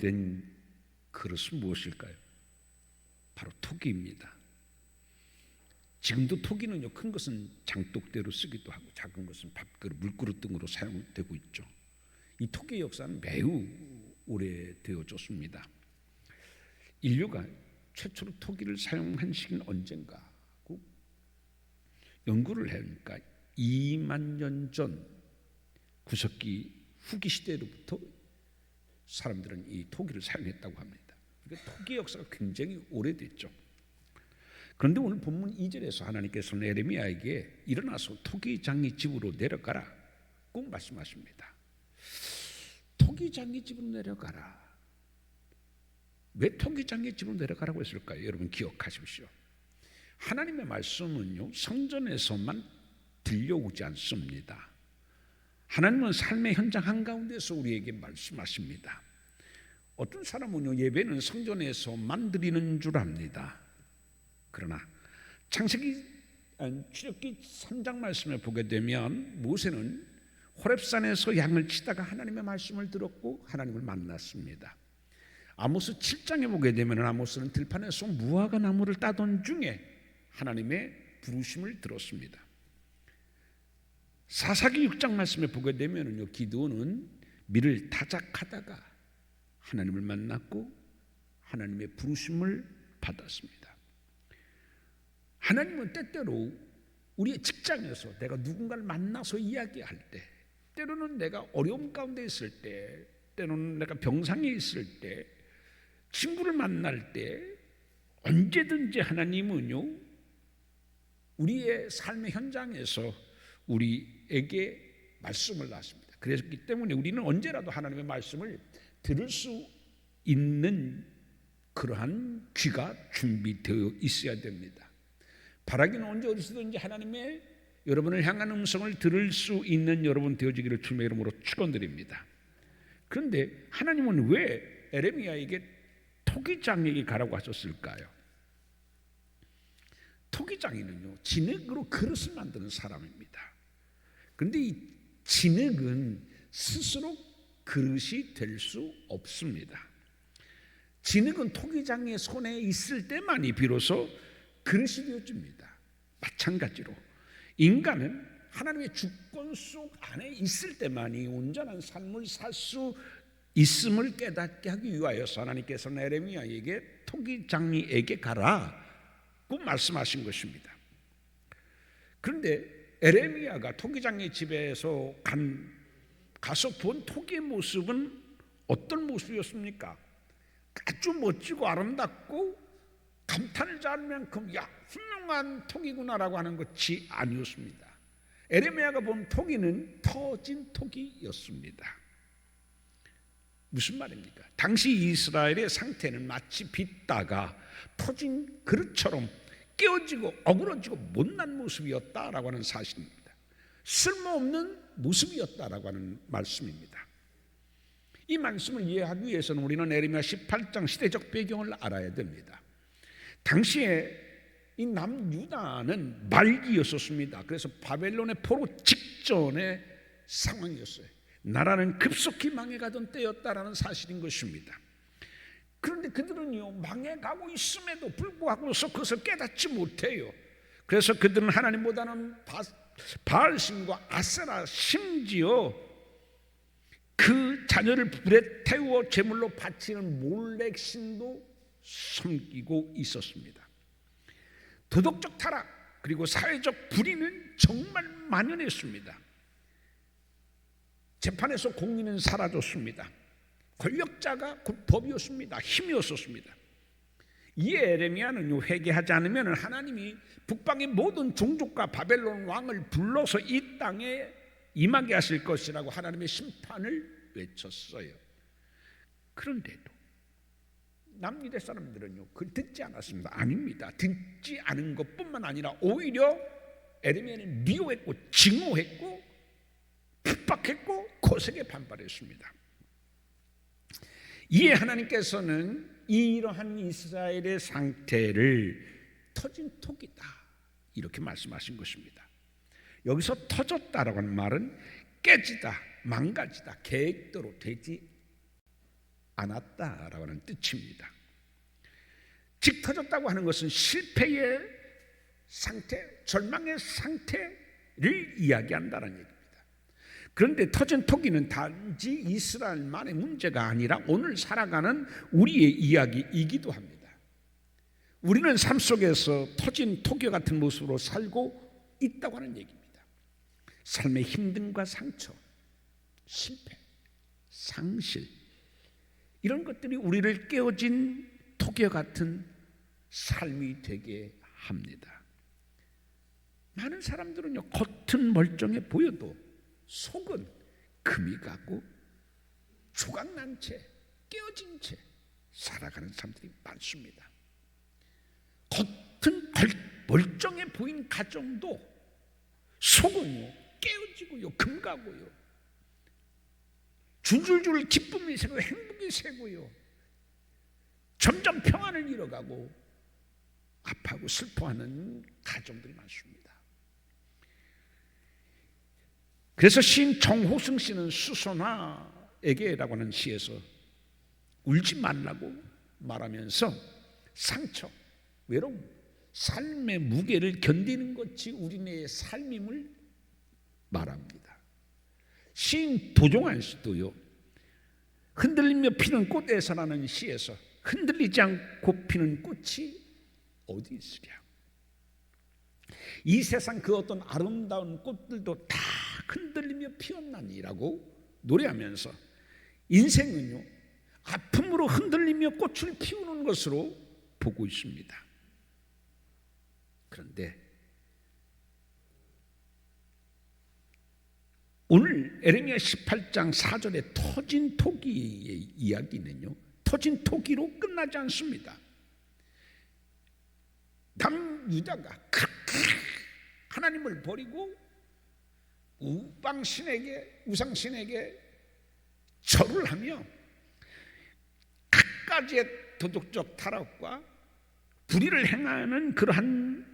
오래된 그릇은 무엇일까요? 바로 토기입니다. 지금도 토기는요, 큰 것은 장독대로 쓰기도 하고 작은 것은 밥그릇, 물그릇 등으로 사용되고 있죠. 이 토기의 역사는 매우 오래되어졌습니다. 인류가 최초로 토기를 사용한 시기는 언젠가 하고 연구를 해보니까 2만 년 전 구석기 후기 시대로부터 사람들은 이 토기를 사용했다고 합니다. 그러니까 토기의 역사가 굉장히 오래됐죠. 그런데 오늘 본문 2절에서 하나님께서는 에레미야에게 일어나서 토기장의 집으로 내려가라 꼭 말씀하십니다. 토기장의 집으로 내려가라. 왜 토기장의 집으로 내려가라고 했을까요? 여러분 기억하십시오. 하나님의 말씀은요, 성전에서만 들려오지 않습니다. 하나님은 삶의 현장 한가운데서 우리에게 말씀하십니다. 어떤 사람은요, 예배는 성전에서만 드리는 줄 압니다. 그러나 창세기 출애굽기 3장 말씀을 보게 되면 모세는 호렙산에서 양을 치다가 하나님의 말씀을 들었고 하나님을 만났습니다. 아모스 7장에 보게 되면 아모스는 들판에서 무화과 나무를 따던 중에 하나님의 부르심을 들었습니다. 사사기 6장 말씀에 보게 되면요, 기드온은 밀을 타작하다가 하나님을 만났고 하나님의 부르심을 받았습니다. 하나님은 때때로 우리의 직장에서 내가 누군가를 만나서 이야기할 때, 때로는 내가 어려움 가운데 있을 때, 때로는 내가 병상에 있을 때, 친구를 만날 때, 언제든지 하나님은요, 우리의 삶의 현장에서 우리에게 말씀을 하십니다. 그렇기 때문에 우리는 언제라도 하나님의 말씀을 들을 수 있는 그러한 귀가 준비되어 있어야 됩니다. 바라기는 언제 어디서든지 하나님의 여러분을 향한 음성을 들을 수 있는 여러분 되어지기를 주님의 이름으로 축원드립니다. 그런데 하나님은 왜 에레미야에게 토기장에게 가라고 하셨을까요? 토기장이는요, 진흙으로 그릇을 만드는 사람입니다. 그런데 이 진흙은 스스로 그릇이 될 수 없습니다. 진흙은 토기장의 손에 있을 때만이 비로소 그릇이 되어집니다. 마찬가지로 인간은 하나님의 주권 속 안에 있을 때만이 온전한 삶을 살 수 있음을 깨닫게 하기 위하여서 하나님께서는 에레미야에게 토기장이에게 가라고 말씀하신 것입니다. 그런데 에레미야가 토기장의 집에서 가서 본 토기의 모습은 어떤 모습이었습니까? 아주 멋지고 아름답고 감탄을 자할 만큼 야 훌륭한 토기구나라고 하는 것이 아니었습니다. 에레미야가 본 토기는 터진 토기였습니다. 무슨 말입니까? 당시 이스라엘의 상태는 마치 빗다가 터진 그릇처럼 깨어지고 어그러지고 못난 모습이었다라고 하는 사실입니다. 쓸모없는 모습이었다라고 하는 말씀입니다. 이 말씀을 이해하기 위해서는 우리는 에레미야 18장 시대적 배경을 알아야 됩니다. 당시에 이 남유다는 말기였었습니다. 그래서 바벨론의 포로 직전의 상황이었어요. 나라는 급속히 망해가던 때였다라는 사실인 것입니다. 그런데 그들은요, 망해가고 있음에도 불구하고서 그것을 깨닫지 못해요. 그래서 그들은 하나님보다는 바알신과 아세라, 심지어 그 자녀를 불에 태워 제물로 바치는 몰렉신도 섬기고 있었습니다. 도덕적 타락 그리고 사회적 불의는 정말 만연했습니다. 재판에서 공의는 사라졌습니다. 권력자가 곧 법이었습니다. 힘이었었습니다. 이에 에레미야는 회개하지 않으면 하나님이 북방의 모든 종족과 바벨론 왕을 불러서 이 땅에 임하게 하실 것이라고 하나님의 심판을 외쳤어요. 그런데도 남유대 사람들은요, 그걸 듣지 않았습니다. 아닙니다. 듣지 않은 것뿐만 아니라 오히려 에레미야를 미워했고 증오했고 핍박했고 거세게 반발했습니다. 이에 하나님께서는 이러한 이스라엘의 상태를 터진 톡이다 이렇게 말씀하신 것입니다. 여기서 터졌다라고 하는 말은 깨지다, 망가지다, 계획대로 되지 않았다라고 하는 뜻입니다. 직 터졌다고 하는 것은 실패의 상태, 절망의 상태를 이야기한다는 얘기입니다. 그런데 터진 토기는 단지 이스라엘만의 문제가 아니라 오늘 살아가는 우리의 이야기이기도 합니다. 우리는 삶 속에서 터진 토기 같은 모습으로 살고 있다고 하는 얘기입니다. 삶의 힘듦과 상처, 실패, 상실, 이런 것들이 우리를 깨어진 토기와 같은 삶이 되게 합니다. 많은 사람들은요, 겉은 멀쩡해 보여도 속은 금이 가고 조각난 채, 깨어진 채 살아가는 사람들이 많습니다. 겉은 멀쩡해 보인 가정도 속은요, 깨어지고요, 금 가고요, 줄줄줄 기쁨이 새고 행복이 새고요, 점점 평안을 잃어가고 아파하고 슬퍼하는 가정들이 많습니다. 그래서 시인 정호승 씨는 수선화에게라고 하는 시에서 울지 말라고 말하면서 상처, 외로움, 삶의 무게를 견디는 것이 우리네의 삶임을 말합니다. 시인 도종환 씨도요, 흔들리며 피는 꽃에서라는 시에서 흔들리지 않고 피는 꽃이 어디 있으랴, 이 세상 그 어떤 아름다운 꽃들도 다 흔들리며 피었나니라고 노래하면서 인생은요, 아픔으로 흔들리며 꽃을 피우는 것으로 보고 있습니다. 그런데 오늘 에레미야 18장 4절의 터진 토기의 이야기는요, 터진 토기로 끝나지 않습니다. 남유다가 그렇게 하나님을 버리고 우상신에게 절을 하며 갖가지의 도덕적 타락과 불의를 행하는 그러한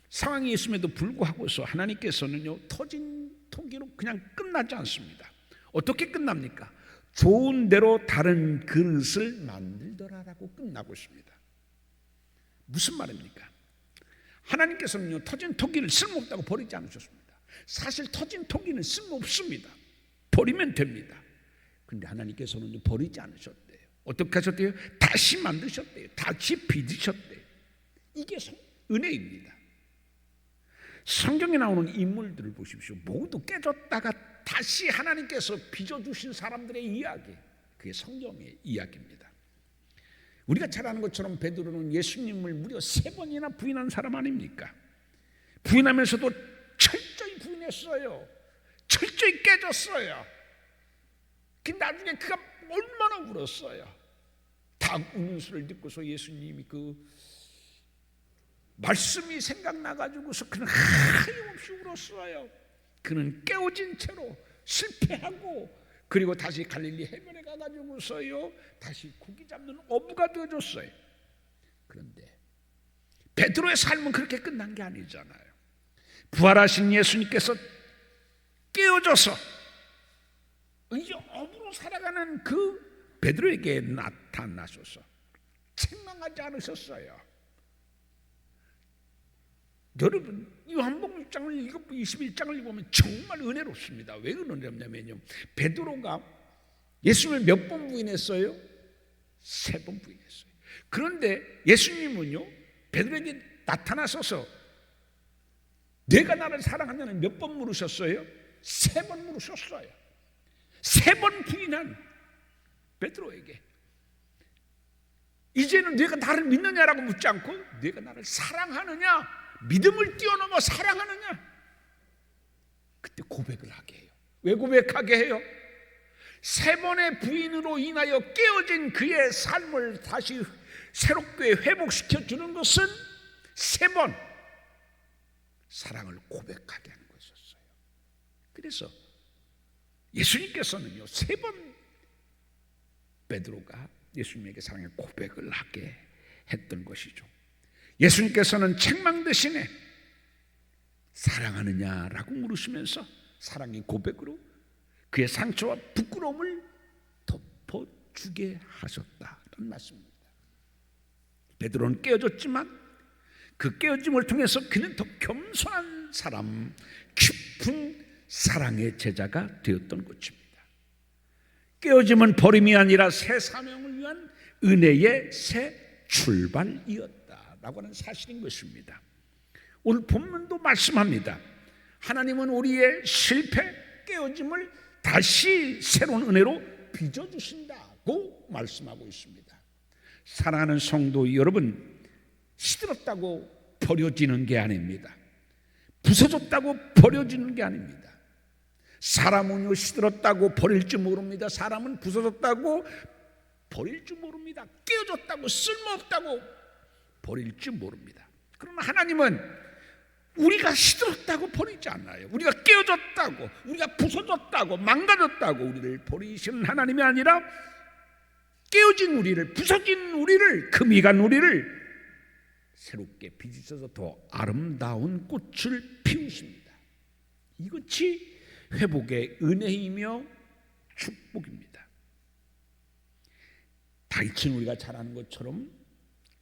상황이 있음에도 불구하고서 하나님께서는요, 터진 토기로 그냥 끝나지 않습니다. 어떻게 끝납니까? 좋은 대로 다른 그릇을 만들더라라고 끝나고 있습니다. 무슨 말입니까? 하나님께서는요, 터진 토기를 쓸모없다고 버리지 않으셨습니다. 사실 터진 토기는 쓸모없습니다. 버리면 됩니다. 근데 하나님께서는 버리지 않으셨대요. 어떻게 하셨대요? 다시 만드셨대요. 다시 빚으셨대요. 이게 은혜입니다. 성경에 나오는 인물들을 보십시오. 모두 깨졌다가 다시 하나님께서 빚어주신 사람들의 이야기, 그게 성경의 이야기입니다. 우리가 잘 아는 것처럼 베드로는 예수님을 무려 3번이나 부인한 사람 아닙니까? 부인하면서도 철저히 부인했어요. 철저히 깨졌어요. 나중에 그가 얼마나 울었어요. 다 우는 소리를 듣고서 예수님이 그 말씀이 생각나가지고서 그는 하염없이 울었어요. 그는 깨어진 채로 실패하고, 그리고 다시 갈릴리 해변에 가가지고서요, 다시 고기 잡는 어부가 되어줬어요. 그런데 베드로의 삶은 그렇게 끝난 게 아니잖아요. 부활하신 예수님께서 깨어져서 이제 어부로 살아가는 그 베드로에게 나타나셔서 책망하지 않으셨어요. 여러분, 요한복음 21장을 읽으면 정말 은혜롭습니다. 왜 은혜롭냐면요, 베드로가 예수님을 몇 번 부인했어요? 3번 부인했어요. 그런데 예수님은요, 베드로에게 나타나셔서 내가 나를 사랑하냐는 몇 번 물으셨어요? 3번 물으셨어요. 3번 부인한 베드로에게 이제는 내가 나를 믿느냐라고 묻지 않고 내가 나를 사랑하느냐, 믿음을 뛰어넘어 사랑하느냐, 그때 고백을 하게 해요. 왜 고백하게 해요? 3번의 부인으로 인하여 깨어진 그의 삶을 다시 새롭게 회복시켜 주는 것은 3번 사랑을 고백하게 하는 것이었어요. 그래서 예수님께서는요, 3번 베드로가 예수님에게 사랑의 고백을 하게 했던 것이죠. 예수님께서는 책망 대신에 사랑하느냐라고 물으시면서 사랑의 고백으로 그의 상처와 부끄러움을 주게 하셨다는 말씀입니다. 베드로는 깨어졌지만 그 깨어짐을 통해서 그는 더 겸손한 사람, 깊은 사랑의 제자가 되었던 것입니다. 깨어짐은 버림이 아니라 새 사명을 위한 은혜의 새 출발이었다라고 하는 사실인 것입니다. 오늘 본문도 말씀합니다. 하나님은 우리의 실패, 깨어짐을 다시 새로운 은혜로 빚어주신다고 말씀하고 있습니다. 사랑하는 성도 여러분, 시들었다고 버려지는 게 아닙니다. 부서졌다고 버려지는 게 아닙니다. 사람은요, 시들었다고 버릴 줄 모릅니다. 사람은 부서졌다고 버릴 줄 모릅니다. 깨어졌다고 쓸모없다고 버릴 줄 모릅니다. 그러나 하나님은 우리가 시들었다고 버리지 않아요. 우리가 깨어졌다고, 우리가 부서졌다고, 망가졌다고 우리를 버리시는 하나님이 아니라 깨어진 우리를, 부서진 우리를, 금이 간 우리를 새롭게 빚으셔서 더 아름다운 꽃을 피우십니다. 이것이 회복의 은혜이며 축복입니다. 다윗은 우리가 잘 아는 것처럼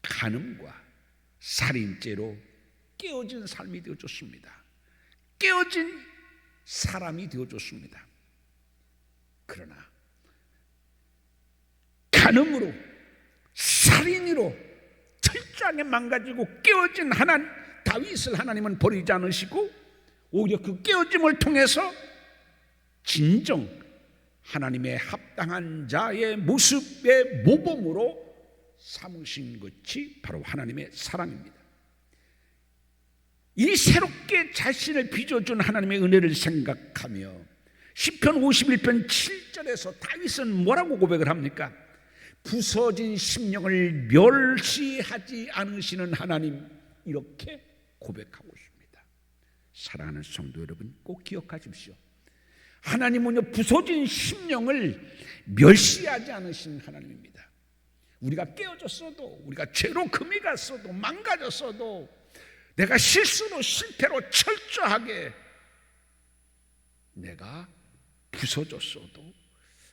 간음과 살인죄로 깨어진 삶이 되어줬습니다. 깨어진 사람이 되어줬습니다. 그러나 간음으로, 살인으로 철저하게 망가지고 깨어진 다윗을 하나님은 버리지 않으시고 오히려 그 깨어짐을 통해서 진정 하나님의 합당한 자의 모습의 모범으로 삼으신 것이 바로 하나님의 사랑입니다. 이 새롭게 자신을 빚어준 하나님의 은혜를 생각하며 시편 51편 7절에서 다윗은 뭐라고 고백을 합니까? 부서진 심령을 멸시하지 않으시는 하나님, 이렇게 고백하고 있습니다. 사랑하는 성도 여러분, 꼭 기억하십시오. 하나님은요, 부서진 심령을 멸시하지 않으신 하나님입니다. 우리가 깨어졌어도, 우리가 죄로 금이 갔어도, 망가졌어도, 내가 실수로, 실패로 철저하게 내가 부서졌어도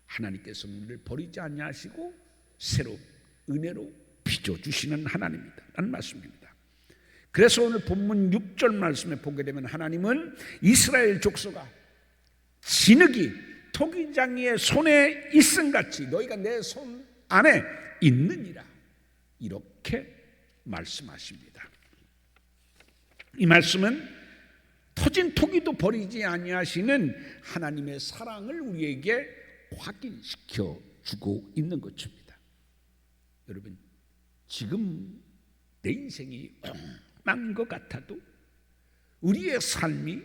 하나님께서는 우리를 버리지 아니하시고 새로 은혜로 빚어주시는 하나님이다 라는 말씀입니다. 그래서 오늘 본문 6절 말씀에 보게 되면 하나님은 이스라엘 족속아, 진흙이 토기장이의 손에 있음같이 너희가 내 손 안에 있느니라, 이렇게 말씀하십니다. 이 말씀은 터진 토기도 버리지 아니하시는 하나님의 사랑을 우리에게 확인시켜 주고 있는 것입니다. 여러분, 지금 내 인생이 엉망인 것 같아도 우리의 삶이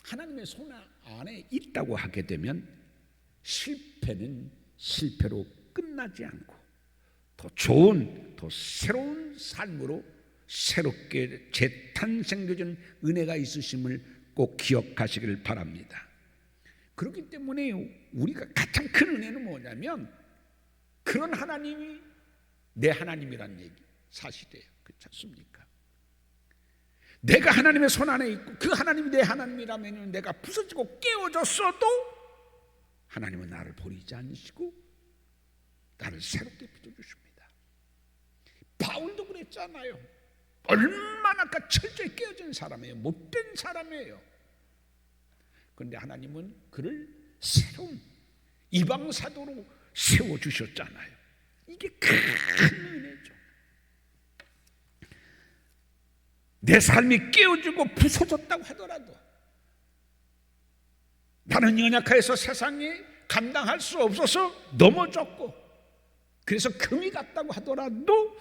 하나님의 손 안에 있다고 하게 되면 실패는 실패로 끝나지 않고 더 좋은, 더 새로운 삶으로 새롭게 재탄생되는 은혜가 있으심을 꼭 기억하시길 바랍니다. 그렇기 때문에 우리가 가장 큰 은혜는 뭐냐면 그런 하나님이 내 하나님이란 얘기 사실이에요. 그렇지 않습니까? 내가 하나님의 손 안에 있고 그 하나님이 내 하나님이라면 내가 부서지고 깨어졌어도 하나님은 나를 버리지 않으시고 나를 새롭게 빚어주십니다. 바울도 그랬잖아요. 얼마나 철저히 깨어진 사람이에요. 못된 사람이에요. 그런데 하나님은 그를 새로운 이방 사도로 세워주셨잖아요. 이게 큰 은혜죠. 내 삶이 깨어지고 부서졌다고 하더라도 나는 연약해서 세상이 감당할 수 없어서 넘어졌고 그래서 금이 갔다고 하더라도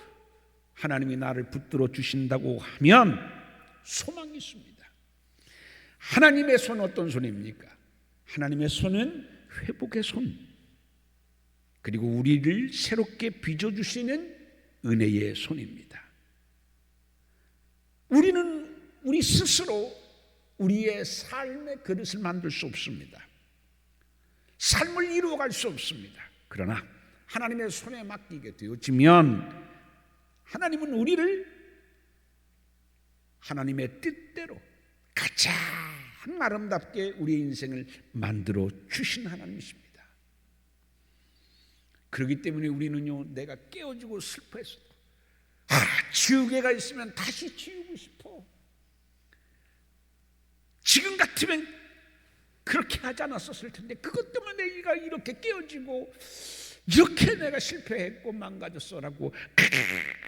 하나님이 나를 붙들어 주신다고 하면 소망이 있습니다. 하나님의 손은 어떤 손입니까? 하나님의 손은 회복의 손, 그리고 우리를 새롭게 빚어주시는 은혜의 손입니다. 우리는 우리 스스로 우리의 삶의 그릇을 만들 수 없습니다. 삶을 이루어갈 수 없습니다. 그러나 하나님의 손에 맡기게 되어지면 하나님은 우리를 하나님의 뜻대로 가장 아름답게 우리의 인생을 만들어 주신 하나님이십니다. 그렇기 때문에 우리는요, 내가 깨어지고 슬퍼했어. 지우개가 있으면 다시 지우고 싶어. 지금 같으면 그렇게 하지 않았었을 텐데, 그것 때문에 내가 이렇게 깨어지고 이렇게 내가 실패했고 망가졌어라고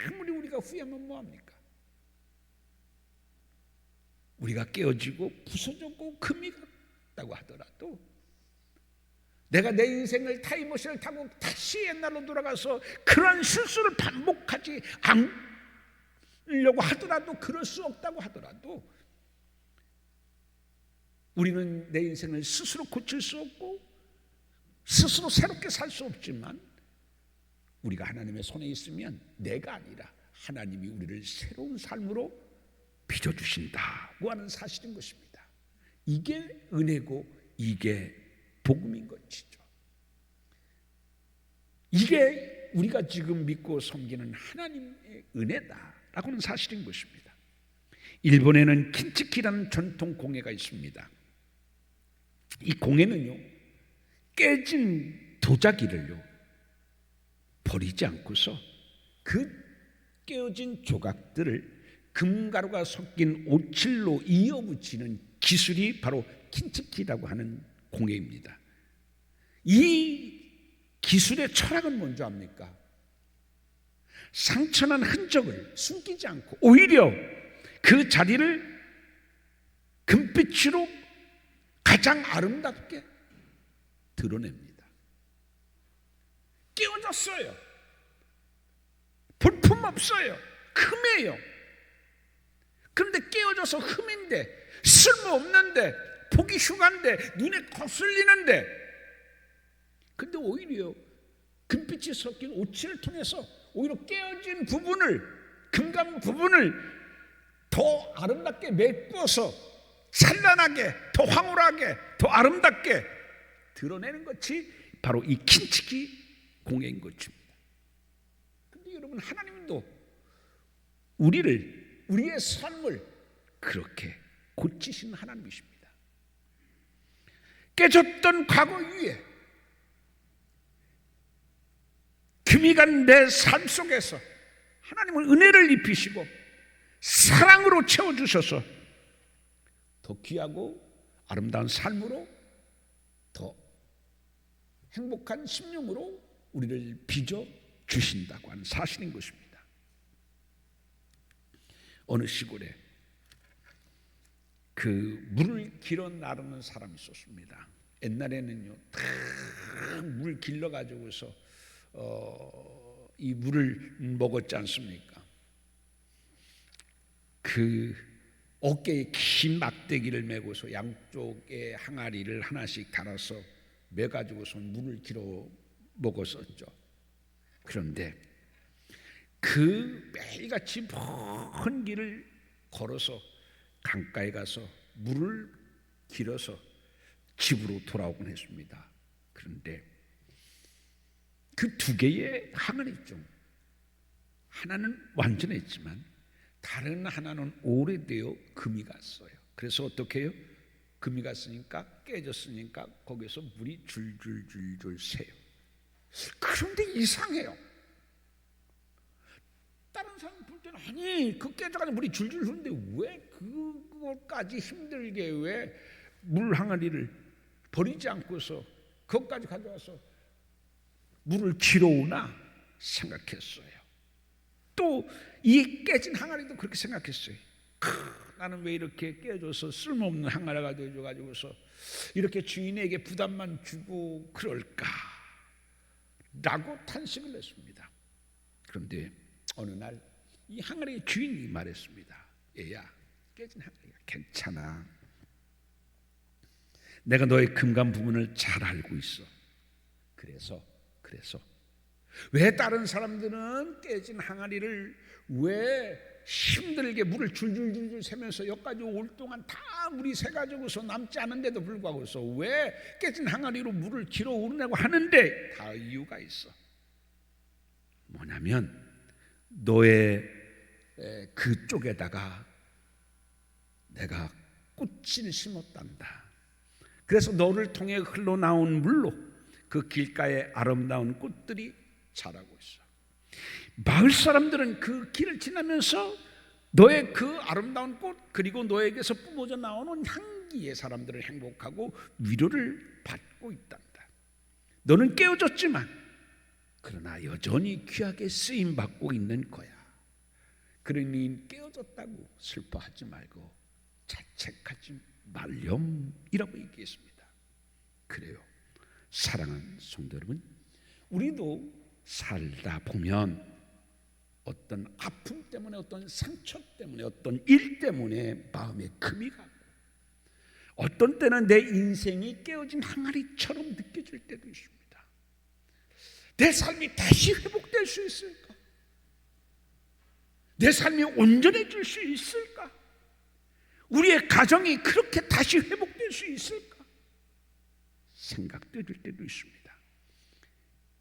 아무리 우리가 후회하면 뭐합니까? 우리가 깨어지고 부서졌고 금이 갔다고 하더라도 내가 내 인생을 타임머신을 타고 다시 옛날로 돌아가서 그런 실수를 반복하지 않으려고 하더라도, 그럴 수 없다고 하더라도, 우리는 내 인생을 스스로 고칠 수 없고 스스로 새롭게 살 수 없지만, 우리가 하나님의 손에 있으면 내가 아니라 하나님이 우리를 새로운 삶으로 빚어주신다고 하는 사실인 것입니다. 이게 은혜고 이게 복음인 것이죠. 이게 우리가 지금 믿고 섬기는 하나님의 은혜다라고 하는 사실인 것입니다. 일본에는 킨치키라는 전통 공예가 있습니다. 이 공예는요, 깨진 도자기를요 버리지 않고서 그 깨어진 조각들을 금가루가 섞인 오칠로 이어붙이는 기술이 바로 킨치키라고 하는 공예입니다. 이 기술의 철학은 뭔지 압니까? 상처난 흔적을 숨기지 않고 오히려 그 자리를 금빛으로 가장 아름답게 드러냅니다. 깨어졌어요. 볼품 없어요. 흠이에요. 그런데 깨어져서 흠인데, 쓸모없는데, 보기 흉한데, 눈에 거슬리는데, 근데 오히려 금빛이 섞인 오칠을 통해서 오히려 깨어진 부분을, 금감 부분을 더 아름답게 메꿔서 찬란하게, 더 황홀하게, 더 아름답게 드러내는 것이 바로 이 킨치키 공예인 것입니다. 근데 여러분, 하나님도 우리의 삶을 그렇게 고치신 하나님이십니다. 깨졌던 과거 위에 금이 간 내 삶 속에서 하나님은 은혜를 입히시고 사랑으로 채워주셔서 더 귀하고 아름다운 삶으로, 더 행복한 심령으로 우리를 빚어 주신다고 하는 사실인 것입니다. 어느 시골에 그 물을 길어 나르는 사람이 있었습니다. 옛날에는요, 다 물 길러 가지고서 이 물을 먹었지 않습니까? 그 어깨에 긴 막대기를 메고서 양쪽에 항아리를 하나씩 달아서 매 가지고서 물을 길어 먹었었죠. 그런데 그 매일같이 먼 길을 걸어서 강가에 가서 물을 길어서 집으로 돌아오곤 했습니다. 그런데 그 두 개의 항아리 중 하나는 완전했지만 다른 하나는 오래되어 금이 갔어요. 그래서 어떻게 해요? 금이 갔으니까, 깨졌으니까 거기서 물이 줄줄줄줄 새요. 그런데 이상해요. 다른 사람 볼 때는 아니, 그 깨져가지고 물이 줄줄 흐르는데 왜 그것까지 힘들게 왜 물 항아리를 버리지 않고서 그것까지 가져와서 물을 길어오나 생각했어요. 또 이 깨진 항아리도 그렇게 생각했어요. 나는 왜 이렇게 깨져서 쓸모없는 항아리가 되어가지고서 이렇게 주인에게 부담만 주고 그럴까 라고 탄식을 했습니다. 그런데 어느 날 이 항아리의 주인이 말했습니다. 얘야, 깨진 항아리가 괜찮아. 내가 너의 금간 부분을 잘 알고 있어. 그래서 왜 다른 사람들은 깨진 항아리를 왜 힘들게 물을 줄줄줄줄 새면서 여기까지 올 동안 다 물이 새가지고서 남지 않은데도 불구하고서 왜 깨진 항아리로 물을 길어 오르냐고 하는데, 다 이유가 있어. 뭐냐면 너의 그쪽에다가 내가 꽃을 심었단다. 그래서 너를 통해 흘러나온 물로 그 길가의 아름다운 꽃들이 자라고 있어. 마을 사람들은 그 길을 지나면서 너의 그 아름다운 꽃 그리고 너에게서 뿜어져 나오는 향기에 사람들을 행복하고 위로를 받고 있단다. 너는 깨어졌지만 그러나 여전히 귀하게 쓰임받고 있는 거야. 그러니 깨어졌다고 슬퍼하지 말고 자책하지 말렴이라고 얘기했습니다. 그래요. 사랑하는 성도 여러분, 우리도 살다 보면 어떤 아픔 때문에, 어떤 상처 때문에, 어떤 일 때문에 마음에 금이 가고, 어떤 때는 내 인생이 깨어진 항아리처럼 느껴질 때도 있습니다. 내 삶이 다시 회복될 수 있을까? 내 삶이 온전해질 수 있을까? 우리의 가정이 그렇게 다시 회복될 수 있을까? 생각될 때도 있습니다.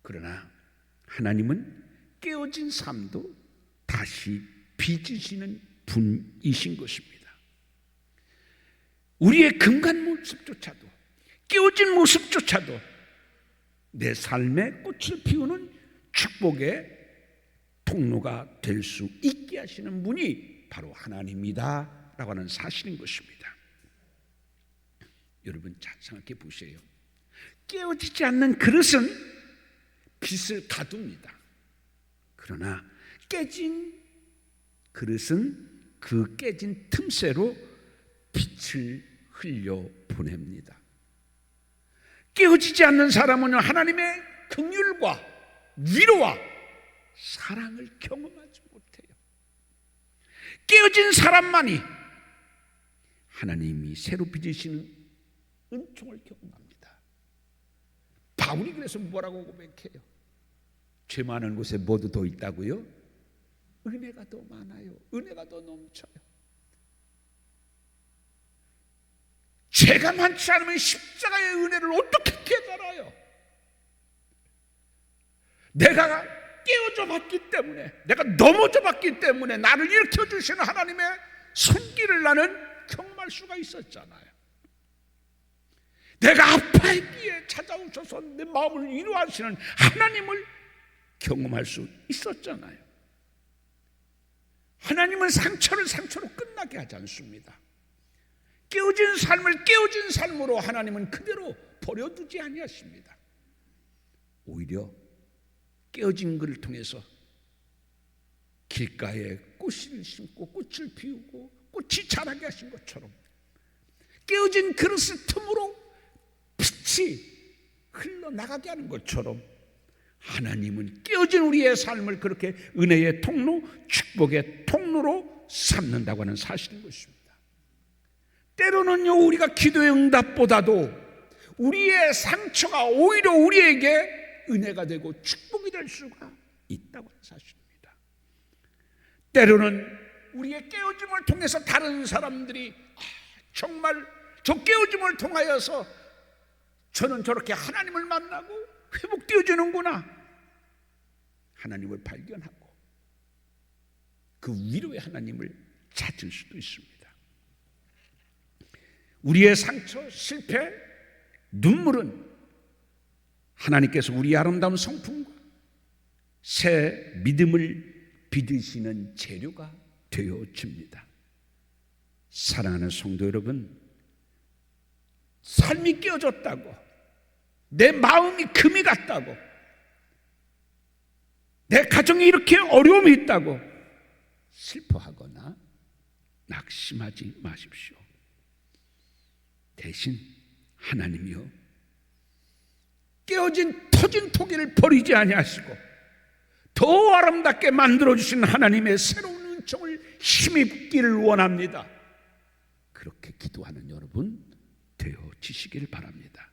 그러나 하나님은 깨어진 삶도 다시 빚으시는 분이신 것입니다. 우리의 금간 모습조차도, 깨어진 모습조차도 내 삶의 꽃을 피우는 축복의 통로가 될 수 있게 하시는 분이 바로 하나님이다 라고 하는 사실인 것입니다. 여러분 잘 생각해 보세요. 깨어지지 않는 그릇은 빛을 가둡니다. 그러나 깨진 그릇은 그 깨진 틈새로 빛을 흘려 보냅니다. 깨어지지 않는 사람은 하나님의 긍휼과 위로와 사랑을 경험하지 못해요. 깨어진 사람만이 하나님이 새로 빚으시는 은총을 경험합니다. 바울이 그래서 뭐라고 고백해요? 죄 많은 곳에 뭐도 더 있다고요? 은혜가 더 많아요. 은혜가 더 넘쳐요. 죄가 많지 않으면 십자가의 은혜를 어떻게 깨달아요? 내가 깨어져 봤기 때문에, 내가 넘어져 봤기 때문에 나를 일으켜주시는 하나님의 손길을 나는 경험할 수가 있었잖아요. 내가 아파했기에 찾아오셔서 내 마음을 위로하시는 하나님을 경험할 수 있었잖아요. 하나님은 상처를 상처로 끝나게 하지 않습니다. 깨어진 삶을 깨어진 삶으로 하나님은 그대로 버려두지 아니하십니다. 오히려 깨어진 것을 통해서 길가에 꽃을 심고 꽃을 피우고 꽃이 자라게 하신 것처럼 깨어진 그릇의 틈으로 빛이 흘러나가게 하는 것처럼 하나님은 깨어진 우리의 삶을 그렇게 은혜의 통로, 축복의 통로로 삼는다고 하는 사실인 것입니다. 때로는요, 우리가 기도의 응답보다도 우리의 상처가 오히려 우리에게 은혜가 되고 축복이 될 수가 있다고 하는 사실입니다. 때로는 우리의 깨어짐을 통해서 다른 사람들이 정말 저 깨어짐을 통하여서 저는 저렇게 하나님을 만나고 회복되어지는구나 하나님을 발견하고 그 위로의 하나님을 찾을 수도 있습니다. 우리의 상처, 실패, 눈물은 하나님께서 우리의 아름다운 성품과 새 믿음을 빚으시는 재료가 되어집니다. 사랑하는 성도 여러분, 삶이 깨어졌다고, 내 마음이 금이 갔다고, 내 가정에 이렇게 어려움이 있다고 슬퍼하거나 낙심하지 마십시오. 대신 하나님이요, 깨어진 터진 토기를 버리지 아니하시고 더 아름답게 만들어주신 하나님의 새로운 은총을 힘입기를 원합니다. 그렇게 기도하는 여러분 되어지시길 바랍니다.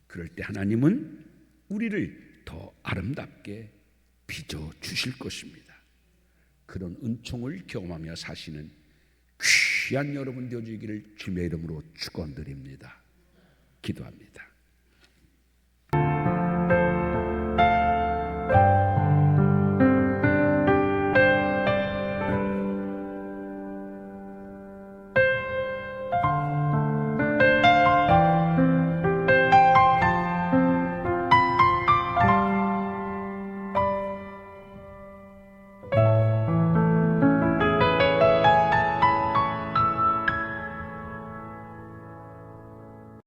그럴 때 하나님은 우리를 더 아름답게 빚어주실 것입니다. 그런 은총을 경험하며 사시는 귀한 여러분 되어주기를 주님의 이름으로 축원드립니다. 기도합니다.